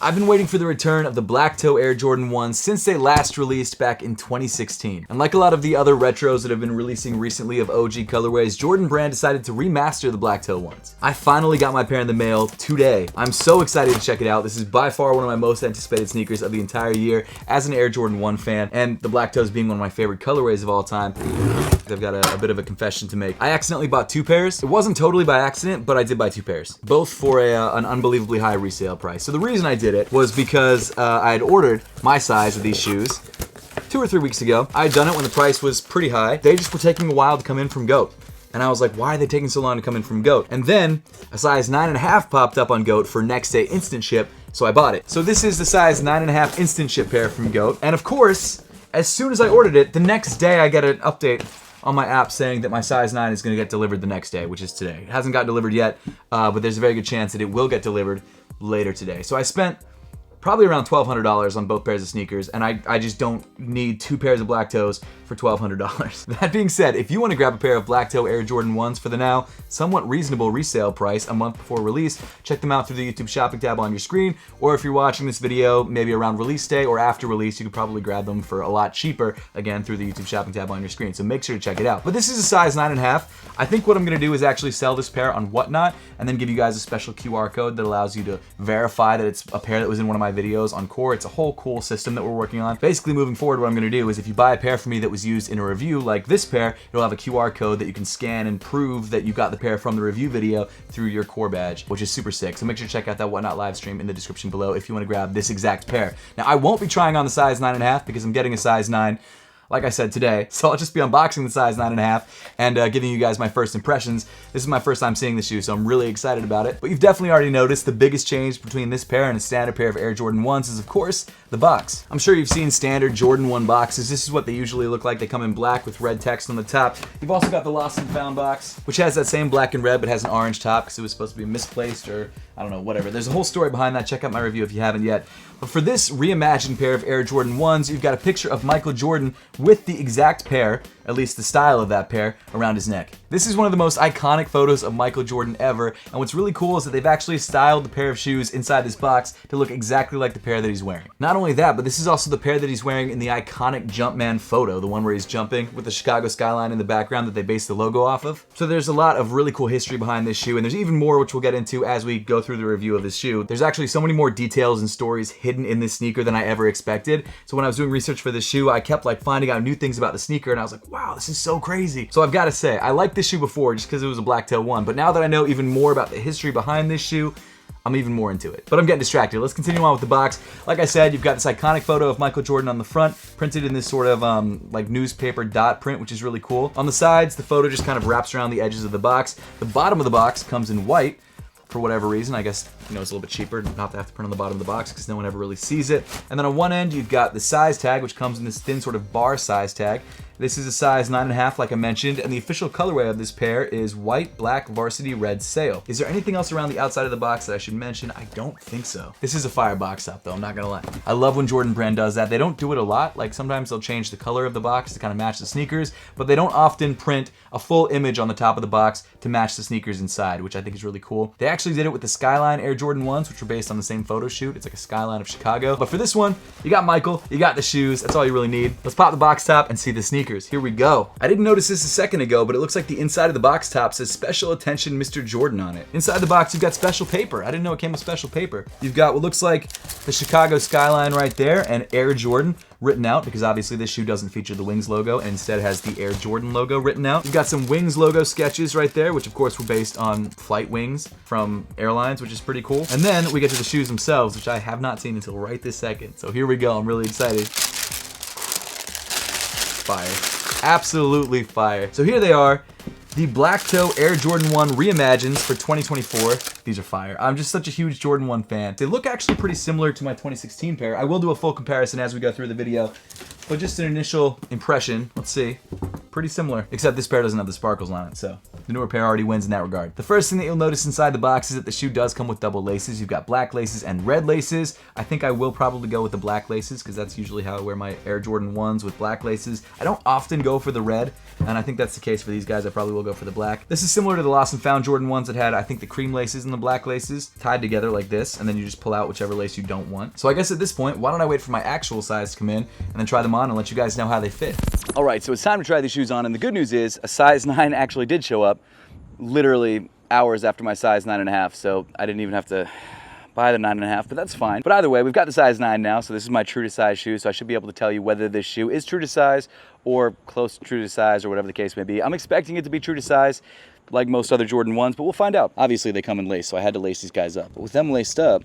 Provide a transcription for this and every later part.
I've been waiting for the return of the Black Toe Air Jordan 1s since they last released back in 2016. And like a lot of the other retros that have been releasing recently of OG colorways, Jordan Brand decided to remaster the Black Toe ones. I finally got my pair in the mail today. I'm so excited to check it out. This is by far one of my most anticipated sneakers of the entire year as an Air Jordan 1 fan, and the Black Toes being one of my favorite colorways of all time. I've got a bit of a confession to make. I accidentally bought 2 pairs. It wasn't totally by accident, but I did buy 2 pairs, both for an unbelievably high resale price. So the reason I did it was because I had ordered my size of these shoes 2 or 3 weeks ago. I had done it when the price was pretty high. They just were taking a while to come in from GOAT. And I was like, why are they taking so long to come in from GOAT? And then a size 9.5 popped up on GOAT for next day instant ship, so I bought it. So this is the size 9.5 instant ship pair from GOAT. And of course, as soon as I ordered it, the next day I get an update on my app saying that my size 9 is going to get delivered the next day, which is today. It hasn't gotten delivered yet, but there's a very good chance that it will get delivered later today. So I spent probably around $1,200 on both pairs of sneakers, and I just don't need 2 pairs of Black Toes for $1,200. That being said, if you want to grab a pair of Black Toe Air Jordan 1s for the now somewhat reasonable resale price a month before release, check them out through the YouTube shopping tab on your screen, or if you're watching this video maybe around release day or after release, you could probably grab them for a lot cheaper, again, through the YouTube shopping tab on your screen, so make sure to check it out. But this is a size 9.5. I think what I'm going to do is actually sell this pair on Whatnot, and then give you guys a special QR code that allows you to verify that it's a pair that was in one of my videos on Core. It's a whole cool system that we're working on. Basically, moving forward, what I'm going to do is if you buy a pair from me that was used in a review like this pair, it'll have a QR code that you can scan and prove that you got the pair from the review video through your Core badge, which is super sick. So make sure to check out that Whatnot live stream in the description below if you want to grab this exact pair. Now, I won't be trying on the size 9.5 because I'm getting a size 9, like I said, today. So I'll just be unboxing the size 9.5 and giving you guys my first impressions. This is my first time seeing the shoe, so I'm really excited about it. But you've definitely already noticed the biggest change between this pair and a standard pair of Air Jordan 1s is, of course, the box. I'm sure you've seen standard Jordan 1 boxes. This is what they usually look like. They come in black with red text on the top. You've also got the Lost and Found box, which has that same black and red but has an orange top because it was supposed to be misplaced or I don't know, whatever. There's a whole story behind that. Check out my review if you haven't yet. But for this reimagined pair of Air Jordan 1s, you've got a picture of Michael Jordan with the exact pair, at least the style of that pair, around his neck. This is one of the most iconic photos of Michael Jordan ever, and what's really cool is that they've actually styled the pair of shoes inside this box to look exactly like the pair that he's wearing. Not only that, but this is also the pair that he's wearing in the iconic Jumpman photo, the one where he's jumping with the Chicago skyline in the background that they based the logo off of. So there's a lot of really cool history behind this shoe, and there's even more which we'll get into as we go through the review of this shoe. There's actually so many more details and stories hidden in this sneaker than I ever expected. So when I was doing research for this shoe, I kept like finding out new things about the sneaker, and I was like, wow, this is so crazy. So I've got to say, I liked this shoe before just because it was a Black Toe 1, but now that I know even more about the history behind this shoe, I'm even more into it. But I'm getting distracted. Let's continue on with the box. Like I said, you've got this iconic photo of Michael Jordan on the front, printed in this sort of like newspaper dot print, which is really cool. On the sides, the photo just kind of wraps around the edges of the box. The bottom of the box comes in white, for whatever reason. I guess, you know, it's a little bit cheaper not to have to print on the bottom of the box because no one ever really sees it. And then on one end, you've got the size tag, which comes in this thin sort of bar size tag. This is a size 9.5, like I mentioned, and the official colorway of this pair is white, black, varsity, red sail. Is there anything else around the outside of the box that I should mention? I don't think so. This is a fire box top, though, I'm not gonna lie. I love when Jordan Brand does that. They don't do it a lot. Like, sometimes they'll change the color of the box to kind of match the sneakers, but they don't often print a full image on the top of the box to match the sneakers inside, which I think is really cool. They actually did it with the Skyline Air Jordan 1s, which were based on the same photo shoot. It's like a skyline of Chicago. But for this one, you got Michael, you got the shoes. That's all you really need. Let's pop the box top and see the sneakers. Here we go. I didn't notice this a second ago, but it looks like the inside of the box top says Special Attention Mr. Jordan on it. Inside the box, you've got special paper. I didn't know it came with special paper. You've got what looks like the Chicago skyline right there and Air Jordan written out, because obviously this shoe doesn't feature the Wings logo and instead has the Air Jordan logo written out. You've got some Wings logo sketches right there, which of course were based on flight wings from airlines, which is pretty cool. And then we get to the shoes themselves, which I have not seen until right this second. So here we go, I'm really excited. Fire. Absolutely fire. So here they are, the Black Toe Air Jordan 1 Reimagined for 2024. These are fire. I'm just such a huge Jordan 1 fan. They look actually pretty similar to my 2016 pair. I will do a full comparison as we go through the video, but just an initial impression, let's see. pretty similar, except this pair doesn't have the sparkles on it, so the newer pair already wins in that regard. The first thing that you'll notice inside the box is that the shoe does come with double laces. You've got black laces and red laces. I think I will probably go with the black laces because that's usually how I wear my Air Jordan 1s, with black laces. I don't often go for the red, and I think that's the case for these guys. I probably will go for the black. This is similar to the Lost and Found Jordan 1s that had, I think, the cream laces and the black laces tied together like this, and then you just pull out whichever lace you don't want. So I guess at this point, why don't I wait for my actual size to come in and then try them on and let you guys know how they fit. All right, so it's time to try these shoes on, and the good news is a size 9 actually did show up literally hours after my size 9.5, so I didn't even have to buy the 9.5, but that's fine. But either way, we've got the size 9 now, so this is my true to size shoe, so I should be able to tell you whether this shoe is true to size or close to true to size or whatever the case may be. I'm expecting it to be true to size like most other Jordan 1s, but we'll find out. Obviously, they come in lace, so I had to lace these guys up. But with them laced up,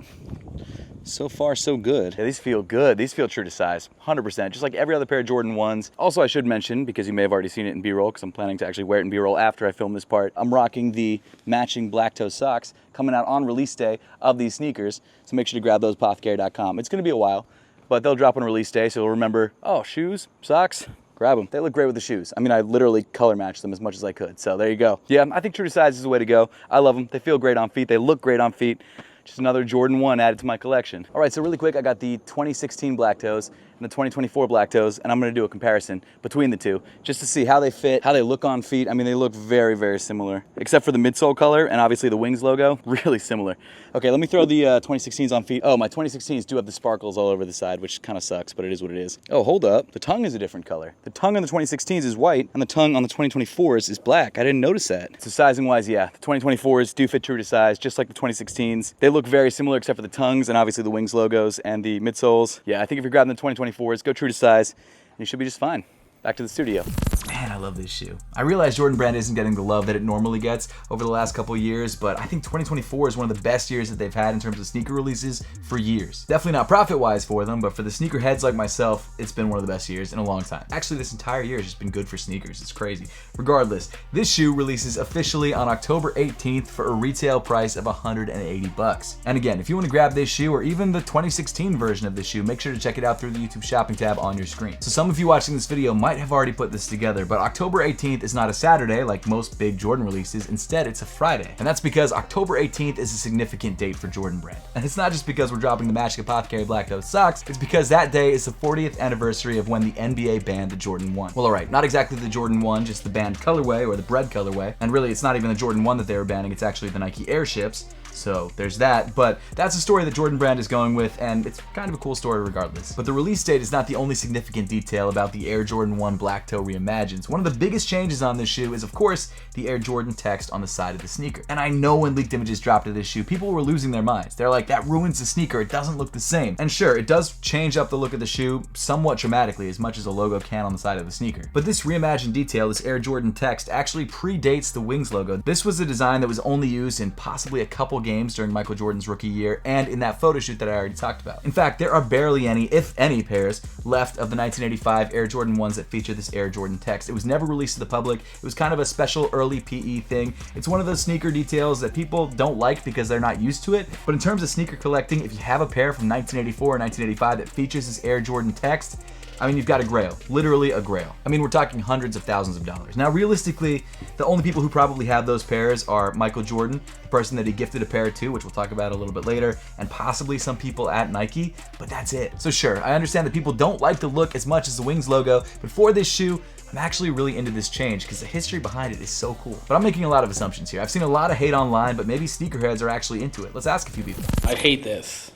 so far, so good. Yeah, these feel good. These feel true to size, 100%, just like every other pair of Jordan 1s. Also, I should mention, because you may have already seen it in B-roll, because I'm planning to actually wear it in B-roll after I film this part, I'm rocking the matching black toe socks coming out on release day of these sneakers, so make sure to grab those, apothecary.com. It's gonna be a while, but they'll drop on release day, so you'll remember, oh, shoes, socks, grab them. They look great with the shoes. I mean, I literally color matched them as much as I could, so there you go. Yeah, I think true to size is the way to go. I love them. They feel great on feet. They look great on feet. Just another Jordan 1 added to my collection. All right, so really quick, I got the 2016 black toes and the 2024 black toes, and I'm gonna do a comparison between the two just to see how they fit, how they look on feet. I mean, they look very, very similar, except for the midsole color and obviously the wings logo, really similar. Okay, let me throw the 2016s on feet. Oh, my 2016s do have the sparkles all over the side, which kind of sucks, but it is what it is. Oh, hold up, the tongue is a different color. The tongue on the 2016s is white, and the tongue on the 2024s is black. I didn't notice that. So sizing-wise, yeah, the 2024s do fit true to size, just like the 2016s. They look very similar except for the tongues and obviously the wings logos and the midsoles. Yeah, I think if you're grabbing the 2024s, go true to size, and you should be just fine. Back to the studio. Man, I love this shoe. I realize Jordan Brand isn't getting the love that it normally gets over the last couple of years, but I think 2024 is one of the best years that they've had in terms of sneaker releases for years. Definitely not profit-wise for them, but for the sneaker heads like myself, it's been one of the best years in a long time. Actually, this entire year has just been good for sneakers. It's crazy. Regardless, this shoe releases officially on October 18th for a retail price of $180. And again, if you want to grab this shoe or even the 2016 version of this shoe, make sure to check it out through the YouTube shopping tab on your screen. So some of you watching this video might have already put this together, but October 18th is not a Saturday like most big Jordan releases. Instead, it's a Friday. And that's because October 18th is a significant date for Jordan Brand. And it's not just because we're dropping the Magic Apothecary Black Toe socks, it's because that day is the 40th anniversary of when the NBA banned the Jordan 1. Well, alright, not exactly the Jordan 1, just the banned colorway or the bread colorway. And really, it's not even the Jordan 1 that they were banning, it's actually the Nike Airships. So there's that, but that's a story that Jordan Brand is going with, and it's kind of a cool story regardless. But the release date is not the only significant detail about the Air Jordan 1 Black Toe Reimagined. One of the biggest changes on this shoe is, of course, the Air Jordan text on the side of the sneaker. And I know when leaked images dropped of this shoe, people were losing their minds. They're like, that ruins the sneaker, it doesn't look the same. And sure, it does change up the look of the shoe somewhat dramatically, as much as a logo can on the side of the sneaker. But this reimagined detail, this Air Jordan text, actually predates the wings logo. This was a design that was only used in possibly a couple games during Michael Jordan's rookie year and in that photo shoot that I already talked about. In fact, there are barely any, if any, pairs left of the 1985 Air Jordan 1s that feature this Air Jordan text. It was never released to the public. It was kind of a special early PE thing. It's one of those sneaker details that people don't like because they're not used to it. But in terms of sneaker collecting, if you have a pair from 1984 or 1985 that features this Air Jordan text, I mean, you've got a grail, literally a grail. I mean, we're talking hundreds of thousands of dollars. Now, realistically, the only people who probably have those pairs are Michael Jordan, the person that he gifted a pair to, which we'll talk about a little bit later, and possibly some people at Nike, but that's it. So sure, I understand that people don't like the look as much as the Wings logo, but for this shoe, I'm actually really into this change because the history behind it is so cool. But I'm making a lot of assumptions here. I've seen a lot of hate online, but maybe sneakerheads are actually into it. Let's ask a few people. I hate this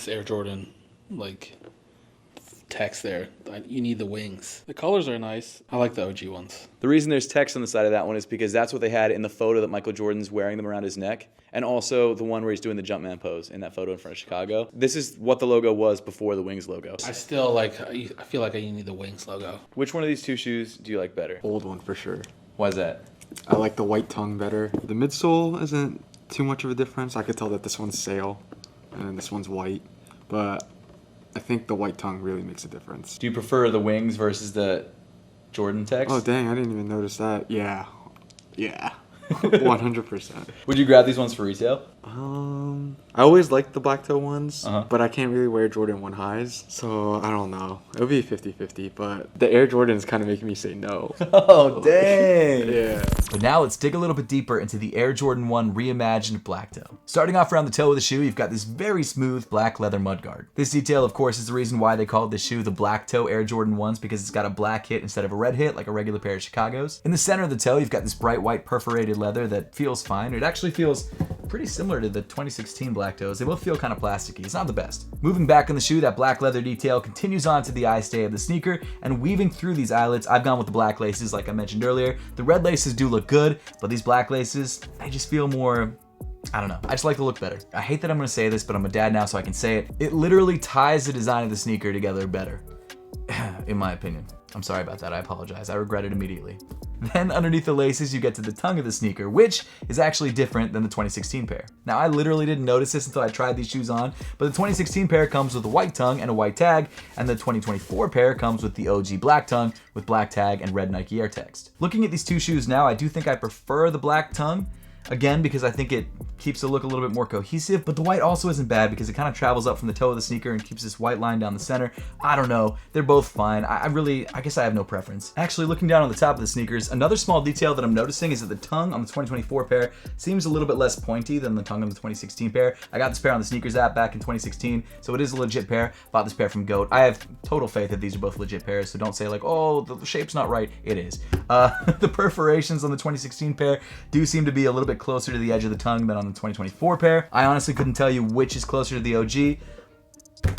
Air Jordan, text there. You need the wings. The colors are nice. I like the OG ones. The reason there's text on the side of that one is because that's what they had in the photo that Michael Jordan's wearing them around his neck, and also the one where he's doing the Jumpman pose in that photo in front of Chicago. This is what the logo was before the Wings logo. I still I feel like I need the Wings logo. Which one of these two shoes do you like better? Old one for sure. Why is that? I like the white tongue better. The midsole isn't too much of a difference. I could tell that this one's sail and this one's white, but I think the white tongue really makes a difference. Do you prefer the Wings versus the Jordan text? Oh dang, I didn't even notice that. Yeah. 100%. Would you grab these ones for retail? I always liked the black toe ones, Uh-huh. but I can't really wear Jordan 1 highs, so I don't know. It would be 50-50, but the Air Jordans kind of making me say no. Oh, dang. Yeah. But now let's dig a little bit deeper into the Air Jordan 1 Reimagined black toe. Starting off around the toe of the shoe, you've got this very smooth black leather mudguard. This detail, of course, is the reason why they called this shoe the black toe Air Jordan 1s, because it's got a black hit instead of a red hit like a regular pair of Chicago's. In the center of the toe, you've got this bright white perforated leather that feels fine. It actually feels pretty similar to the 2016 black toes. They both feel kind of plasticky. It's not the best. Moving back on the shoe, that black leather detail continues on to the eye stay of the sneaker, and weaving through these eyelets, I've gone with the black laces like I mentioned earlier. The red laces do look good, but these black laces, they just feel more, I don't know. I just like the look better. I hate that I'm gonna say this, but I'm a dad now, so I can say it. It literally ties the design of the sneaker together better, in my opinion. I'm sorry about that. I apologize. I regret it immediately. Then underneath the laces, you get to the tongue of the sneaker, which is actually different than the 2016 pair. Now, I literally didn't notice this until I tried these shoes on, but the 2016 pair comes with a white tongue and a white tag, and the 2024 pair comes with the OG black tongue with black tag and red Nike Air text. Looking at these two shoes now, I do think I prefer the black tongue, again, because I think it keeps the look a little bit more cohesive, but the white also isn't bad because it kind of travels up from the toe of the sneaker and keeps this white line down the center. I don't know. They're both fine. I guess I have no preference. Actually, looking down on the top of the sneakers, another small detail that I'm noticing is that the tongue on the 2024 pair seems a little bit less pointy than the tongue on the 2016 pair. I got this pair on the sneakers app back in 2016, so it is a legit pair. Bought this pair from GOAT. I have total faith that these are both legit pairs, so don't say like, oh, the shape's not right. It is. The perforations on the 2016 pair do seem to be a little bit closer to the edge of the tongue than on the 2024 pair. I honestly couldn't tell you which is closer to the OG.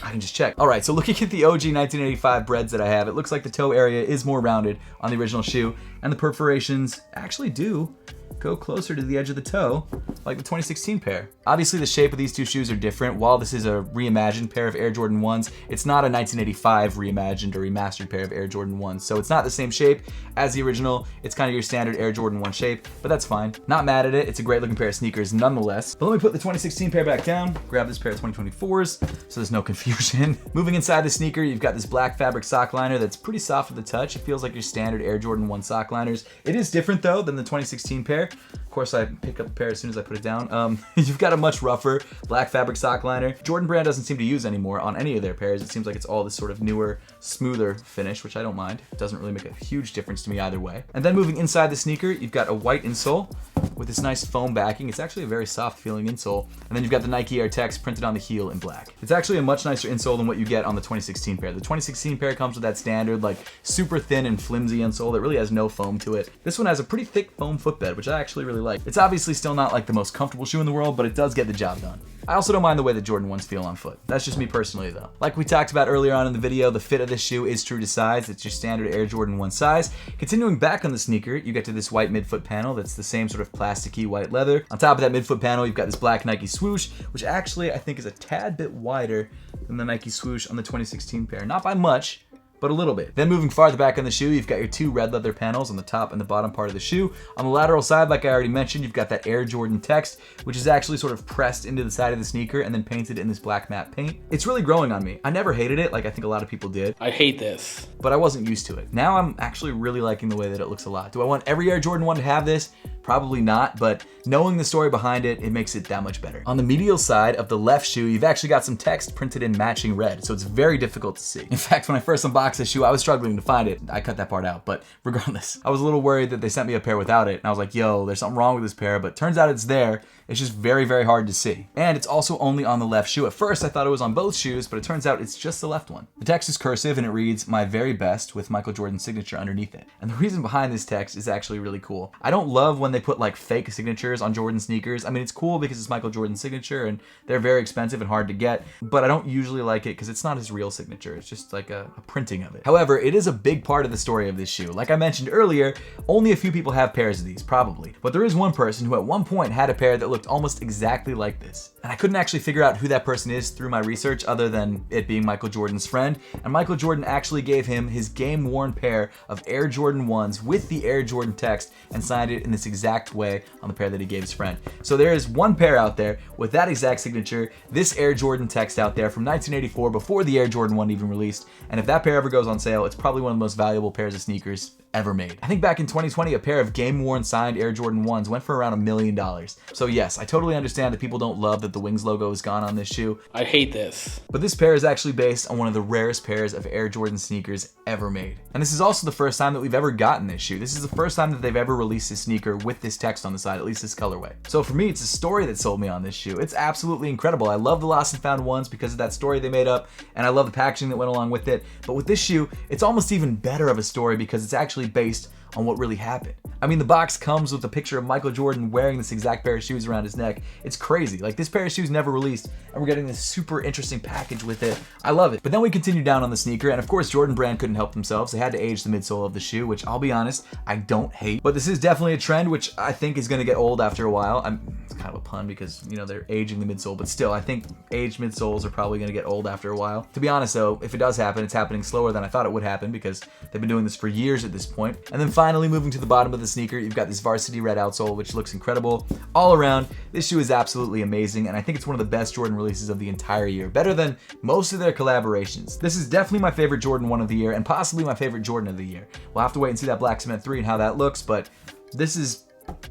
I can just check. All right, so looking at the OG 1985 breads that I have, it looks like the toe area is more rounded on the original shoe, and the perforations actually do go closer to the edge of the toe, like the 2016 pair. Obviously, the shape of these two shoes are different. While this is a reimagined pair of Air Jordan 1s, it's not a 1985 reimagined or remastered pair of Air Jordan 1s, so it's not the same shape as the original. It's kind of your standard Air Jordan 1 shape, but that's fine. Not mad at it. It's a great looking pair of sneakers nonetheless. But let me put the 2016 pair back down, grab this pair of 2024s, so there's no confusion. Moving inside the sneaker, you've got this black fabric sock liner that's pretty soft at the touch. It feels like your standard Air Jordan 1 sock liners. It is different though than the 2016 pair. Of course, I pick up the pair as soon as I put it down. You've got a much rougher black fabric sock liner. Jordan Brand doesn't seem to use anymore on any of their pairs. It seems like it's all this sort of newer, smoother finish, which I don't mind. It doesn't really make a huge difference to me either way. And then moving inside the sneaker, you've got a white insole with this nice foam backing. It's actually a very soft feeling insole. And then you've got the Nike Air text printed on the heel in black. It's actually a much nicer insole than what you get on the 2016 pair. The 2016 pair comes with that standard, like, super thin and flimsy insole that really has no foam to it. This one has a pretty thick foam footbed, which I actually really like. It's obviously still not like the most comfortable shoe in the world, but it does get the job done. I also don't mind the way the Jordan 1s feel on foot. That's just me personally though. Like we talked about earlier on in the video, the fit of this shoe is true to size. It's your standard Air Jordan 1 size. Continuing back on the sneaker, you get to this white midfoot panel that's the same sort of plasticky white leather. On top of that midfoot panel, you've got this black Nike swoosh, which actually I think is a tad bit wider than the Nike swoosh on the 2016 pair. Not by much, but a little bit. Then moving farther back on the shoe, you've got your two red leather panels on the top and the bottom part of the shoe. On the lateral side, like I already mentioned, you've got that Air Jordan text, which is actually sort of pressed into the side of the sneaker and then painted in this black matte paint. It's really growing on me. I never hated it, like I think a lot of people did. I hate this. But I wasn't used to it. Now I'm actually really liking the way that it looks a lot. Do I want every Air Jordan 1 to have this? Probably not, but knowing the story behind it, it makes it that much better. On the medial side of the left shoe, you've actually got some text printed in matching red, so it's very difficult to see. In fact, when I first unboxed this shoe, I was struggling to find it. I cut that part out, but regardless, I was a little worried that they sent me a pair without it, and I was like, yo, there's something wrong with this pair, but turns out it's there. It's just very, very hard to see. And it's also only on the left shoe. At first, I thought it was on both shoes, but it turns out it's just the left one. The text is cursive and it reads, "My very best," with Michael Jordan's signature underneath it. And the reason behind this text is actually really cool. I don't love when they put like fake signatures on Jordan sneakers. I mean, it's cool because it's Michael Jordan's signature and they're very expensive and hard to get, but I don't usually like it because it's not his real signature. It's just like a printing of it. However, it is a big part of the story of this shoe. Like I mentioned earlier, only a few people have pairs of these, probably. But there is one person who at one point had a pair that looked almost exactly like this. And I couldn't actually figure out who that person is through my research other than it being Michael Jordan's friend. And Michael Jordan actually gave him his game-worn pair of Air Jordan 1s with the Air Jordan text and signed it in this exact way on the pair that he gave his friend. So there is one pair out there with that exact signature, this Air Jordan text out there from 1984 before the Air Jordan 1 even released. And if that pair ever goes on sale, it's probably one of the most valuable pairs of sneakers ever made. I think back in 2020, a pair of game-worn signed Air Jordan 1s went for around $1 million. So yes, I totally understand that people don't love that the Wings logo is gone on this shoe. I hate this. But this pair is actually based on one of the rarest pairs of Air Jordan sneakers ever made. And this is also the first time that we've ever gotten this shoe. This is the first time that they've ever released a sneaker with this text on the side, at least this colorway. So for me, it's a story that sold me on this shoe. It's absolutely incredible. I love the Lost and Found ones because of that story they made up, and I love the packaging that went along with it. But with this shoe, it's almost even better of a story because it's actually based on what really happened. I mean, the box comes with a picture of Michael Jordan wearing this exact pair of shoes around his neck. It's crazy. Like, this pair of shoes never released, and we're getting this super interesting package with it. I love it. But then we continue down on the sneaker, and of course, Jordan Brand couldn't help themselves. They had to age the midsole of the shoe, which I'll be honest, I don't hate. But this is definitely a trend, which I think is going to get old after a while. It's kind of a pun because, you know, they're aging the midsole, but still, I think aged midsoles are probably going to get old after a while. To be honest, though, if it does happen, it's happening slower than I thought it would happen because they've been doing this for years at this point. And then finally, moving to the bottom of the sneaker, you've got this varsity red outsole, which looks incredible. All around, this shoe is absolutely amazing, and I think it's one of the best Jordan releases of the entire year, better than most of their collaborations. This is definitely my favorite Jordan 1 of the year, and possibly my favorite Jordan of the year. We'll have to wait and see that Black Cement 3 and how that looks, but this is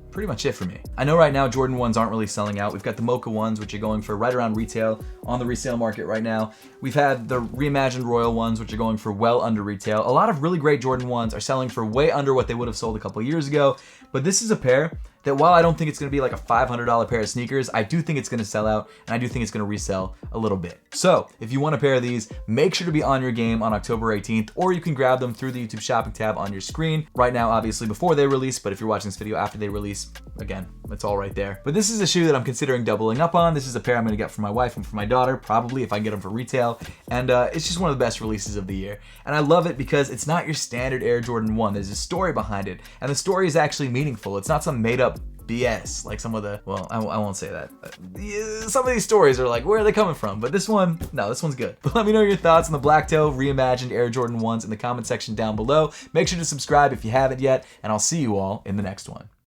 pretty much it for me. I know right now Jordan 1s aren't really selling out. We've got the Mocha ones, which are going for right around retail on the resale market right now. We've had the Reimagined Royal ones, which are going for well under retail. A lot of really great Jordan 1s are selling for way under what they would have sold a couple years ago, but this is a pair that while I don't think it's going to be like a $500 pair of sneakers, I do think it's going to sell out, and I do think it's going to resell a little bit. So if you want a pair of these, make sure to be on your game on October 18th, or you can grab them through the YouTube shopping tab on your screen. Right now, obviously, before they release, but if you're watching this video after they release, again, it's all right there. But this is a shoe that I'm considering doubling up on. This is a pair I'm going to get for my wife and for my daughter, probably if I get them for retail, and it's just one of the best releases of the year. And I love it because it's not your standard Air Jordan 1. There's a story behind it, and the story is actually meaningful. It's not some made-up BS like some of the, well, I won't say that. Some of these stories are like, where are they coming from? But this one, no, this one's good. But let me know your thoughts on the Black Toe Reimagined Air Jordan 1s in the comment section down below. Make sure to subscribe if you haven't yet, and I'll see you all in the next one.